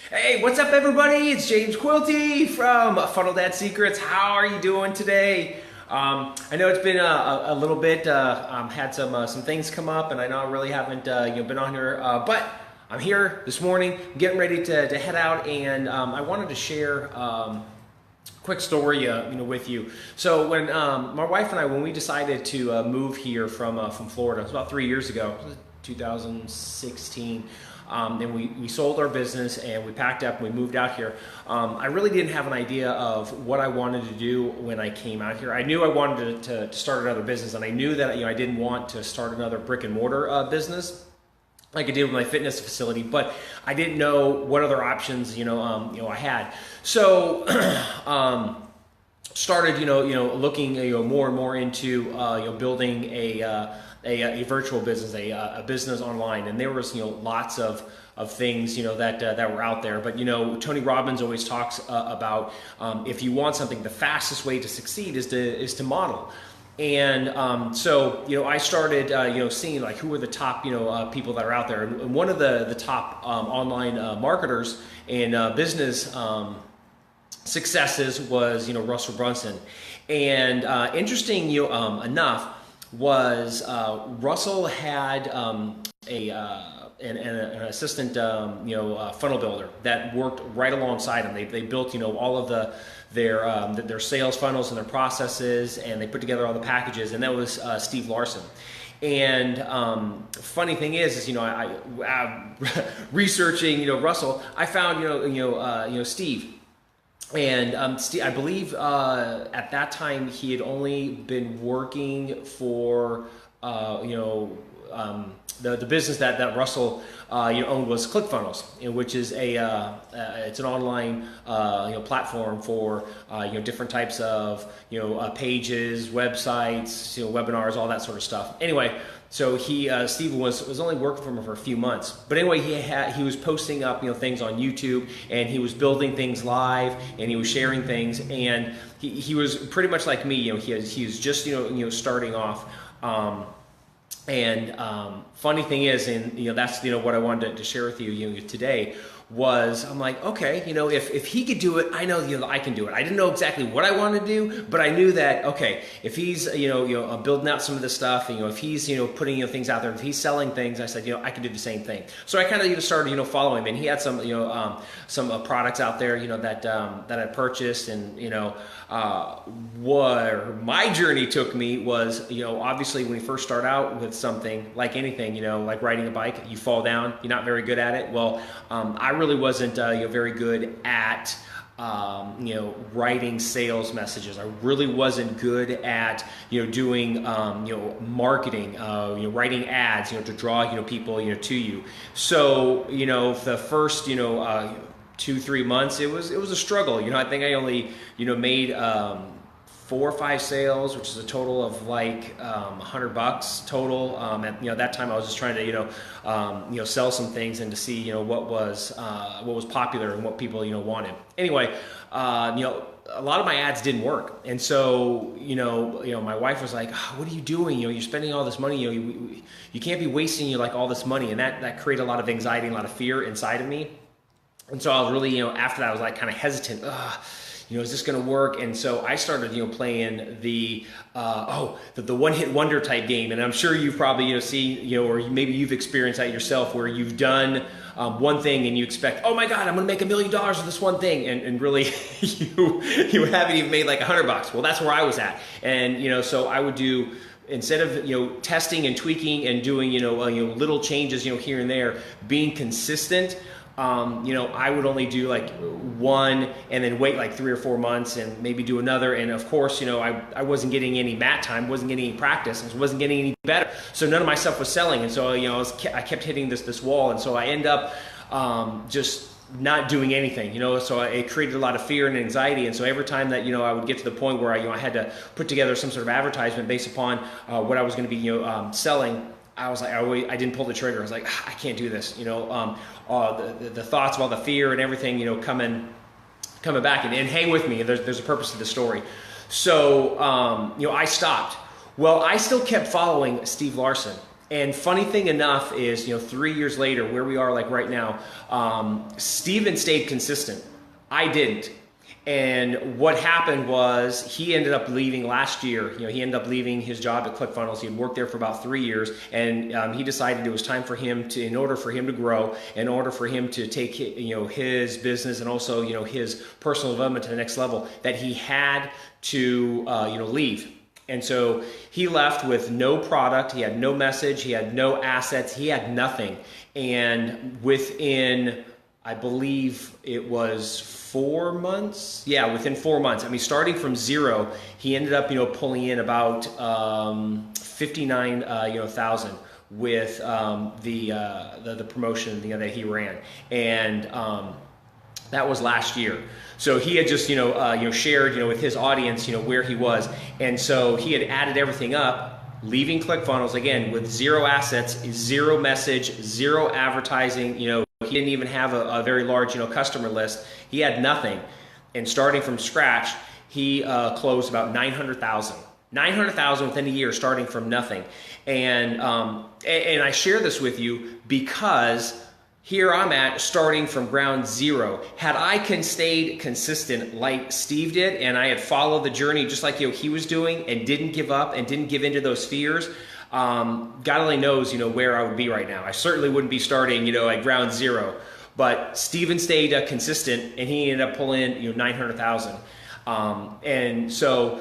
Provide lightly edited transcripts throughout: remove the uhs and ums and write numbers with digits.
Hey, what's up, everybody? It's James Quilty from Funnel Dad Secrets. How are you doing today? I know it's been a little bit. Had some things come up, and I know I really haven't been on here, but I'm here this morning, getting ready to head out, and I wanted to share. Quick story, with you. So when my wife and I, when we decided to move here from Florida, it was about 3 years ago, 2016. And we sold our business and we packed up and we moved out here. I really didn't have an idea of what I wanted to do when I came out here. I knew I wanted to start another business, and I knew that I didn't want to start another brick and mortar business like I did with my fitness facility, but I didn't know what other options I had. So started looking more and more into building a virtual business, a business online, and there was lots of things that were out there. But Tony Robbins always talks about if you want something, the fastest way to succeed is to model. And so I started seeing like who were the top people that are out there, and one of the top online marketers and business successes was Russell Brunson. And interesting enough was Russell had an assistant funnel builder that worked right alongside him. They built all of their sales funnels and their processes, and they put together all the packages, and that was Steve Larson. And funny thing is I researching Russell, I found Steve. And Steve, I believe at that time he had only been working for the business that Russell owned was ClickFunnels, which is it's an online platform for different types of pages, websites, webinars, all that sort of stuff. Anyway, so Steve was only working for him for a few months, but anyway he was posting up things on YouTube, and he was building things live, and he was sharing things, and he was pretty much like me. He was just starting off. Funny thing is, and that's what I wanted to share with you today, was I'm like, okay, if he could do it, I know I can do it. I didn't know exactly what I wanted to do, but I knew that okay, if he's building out some of this stuff, if he's putting things out there, if he's selling things, I said I can do the same thing. So I kind of started following him, and he had some products out there that I purchased, and where my journey took me was obviously when you first start out with something like anything, like riding a bike, you fall down, you're not very good at it. Well, I really wasn't very good at writing sales messages. I really wasn't good at doing marketing, writing ads to draw people to you. So the first 2-3 months it was a struggle. I think I only made 4 or 5 sales, which is a total of like $100 total. At that time I was just trying to sell some things and to see what was popular and what people wanted. Anyway, a lot of my ads didn't work, and so my wife was like, oh, "What are you doing? You're spending all this money. You can't be wasting all this money," and that created a lot of anxiety and a lot of fear inside of me. And so I was really after that I was like kind of hesitant. Is this going to work? And so I started, playing the one-hit wonder type game. And I'm sure you've probably, seen, or maybe you've experienced that yourself, where you've done one thing and you expect, oh my God, I'm going to make $1 million with this one thing, and really you haven't even made like $100. Well, that's where I was at, and so I would do. Instead of testing and tweaking and doing little changes here and there, being consistent. I would only do like one and then wait like 3 or 4 months and maybe do another. And of course, I wasn't getting any mat time, wasn't getting any practice, and wasn't getting any better. So none of my stuff was selling. And so, I kept hitting this wall. And so I end up just not doing anything, so it created a lot of fear and anxiety. And so every time that, I would get to the point where I had to put together some sort of advertisement based upon what I was going to be, selling, I was like, I didn't pull the trigger. I was like, I can't do this. The thoughts of all the fear and everything, coming back, and hang with me. There's a purpose to the story. So, I stopped. Well, I still kept following Steve Larson. And funny thing enough is, 3 years later, where we are like right now, Steven stayed consistent. I didn't. And what happened was he ended up leaving last year. He ended up leaving his job at ClickFunnels. He had worked there for about 3 years, and he decided it was time for him to, in order for him to grow, in order for him to take his business and also his personal development to the next level, that he had to leave. And so he left with no product, he had no message, he had no assets, he had nothing. And within, I believe it was 4 months. Yeah, within 4 months. I mean, starting from zero, he ended up, pulling in about 59,000 with the promotion that he ran, and that was last year. So he had just shared with his audience where he was, and so he had added everything up, leaving ClickFunnels again with zero assets, zero message, zero advertising. He didn't even have a very large customer list. He had nothing, and starting from scratch, he closed about 900,000. 900,000 within a year, starting from nothing. And I share this with you because here I'm at, starting from ground zero. Had I stayed consistent like Steve did, and I had followed the journey just like he was doing, and didn't give up and didn't give into those fears, God only knows where I would be right now. I certainly wouldn't be starting at ground zero. But Steven stayed consistent, and he ended up pulling in 900,000. And so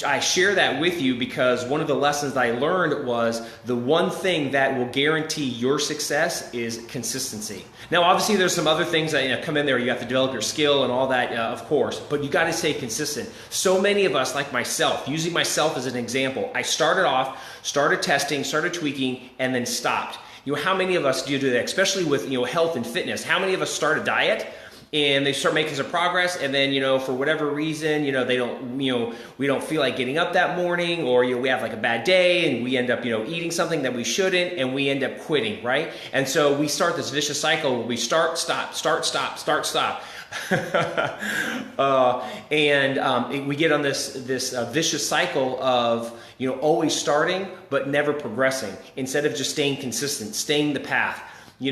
I share that with you because one of the lessons that I learned was the one thing that will guarantee your success is consistency. Now, obviously, there's some other things that come in there. You have to develop your skill and all that, of course, but you got to stay consistent. So many of us, like myself, using myself as an example, I started off, started testing, started tweaking, and then stopped. How many of us do that, especially with health and fitness? How many of us start a diet and they start making some progress, and then for whatever reason they don't we don't feel like getting up that morning, or we have like a bad day and we end up eating something that we shouldn't, and we end up quitting, right? And so we start this vicious cycle where we start, stop, start, stop, start, stop. We get on this vicious cycle of always starting but never progressing, instead of just staying consistent, staying the path. If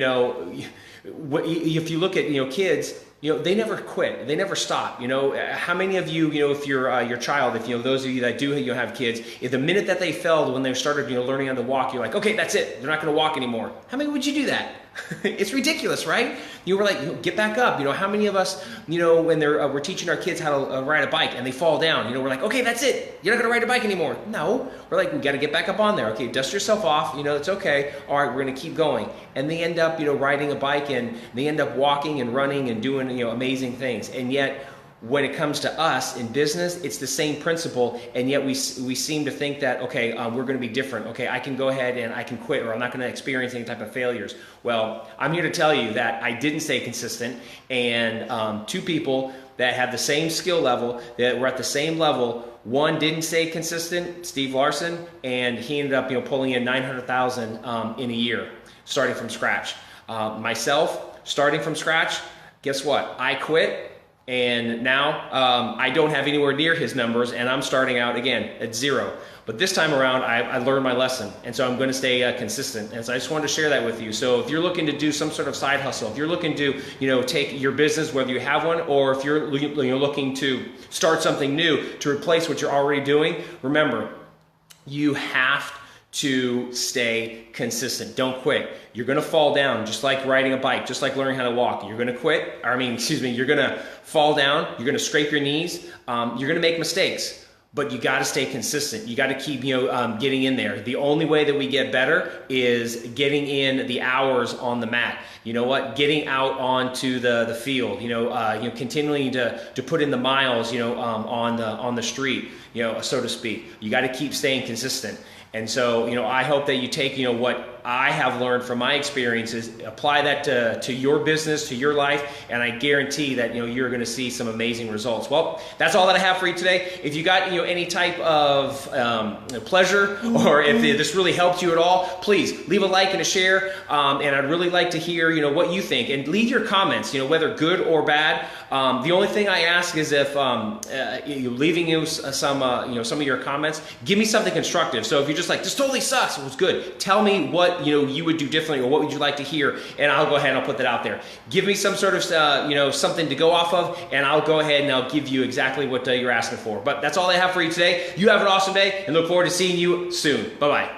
you look at kids, they never quit, they never stop. How many of you, if you're your child, if those of you that do have kids, if the minute that they failed when they started learning how to walk, you're like, okay, that's it, they're not going to walk anymore. How many would you do that? It's ridiculous, right? You were like, get back up. How many of us, when we're teaching our kids how to ride a bike and they fall down, we're like, okay, that's it, you're not going to ride a bike anymore. No, we're like, we got to get back up on there. Okay, dust yourself off, it's okay. All right, we're going to keep going. And they end up, riding a bike, and they end up walking and running and doing, amazing things. And yet, when it comes to us in business, it's the same principle, and yet we seem to think that, okay, we're going to be different. Okay, I can go ahead and I can quit, or I'm not going to experience any type of failures. Well, I'm here to tell you that I didn't stay consistent, and two people that have the same skill level, that were at the same level, one didn't stay consistent, Steve Larson, and he ended up pulling in 900,000 in a year, starting from scratch. Myself, starting from scratch, guess what? I quit. And now I don't have anywhere near his numbers, and I'm starting out again at zero. But this time around, I learned my lesson, and so I'm going to stay consistent. And so I just wanted to share that with you. So if you're looking to do some sort of side hustle, if you're looking to take your business, whether you have one, or if you're looking to start something new to replace what you're already doing, remember, you have to stay consistent. Don't quit. You're going to fall down, just like riding a bike, just like learning how to walk. You're going to quit. You're going to fall down. You're going to scrape your knees. You're going to make mistakes, but you got to stay consistent. You got to keep, getting in there. The only way that we get better is getting in the hours on the mat. You know what? Getting out onto the field. Continuing to put in the miles. On the street. So to speak. You got to keep staying consistent. And so, I hope that you take, what I have learned from my experiences. Apply that to your business, to your life, and I guarantee that you're going to see some amazing results. Well, that's all that I have for you today. If you got any type of pleasure, or if this really helped you at all, please leave a like and a share. And I'd really like to hear what you think, and leave your comments. Whether good or bad. The only thing I ask is if leaving some of your comments, give me something constructive. So if you're just like, this totally sucks, it was good, tell me what you would do differently, or what would you like to hear, and I'll go ahead and I'll put that out there. Give me some sort of something to go off of, and I'll go ahead and I'll give you exactly what you're asking for. But that's all I have for you today. You have an awesome day, and look forward to seeing you soon. Bye bye.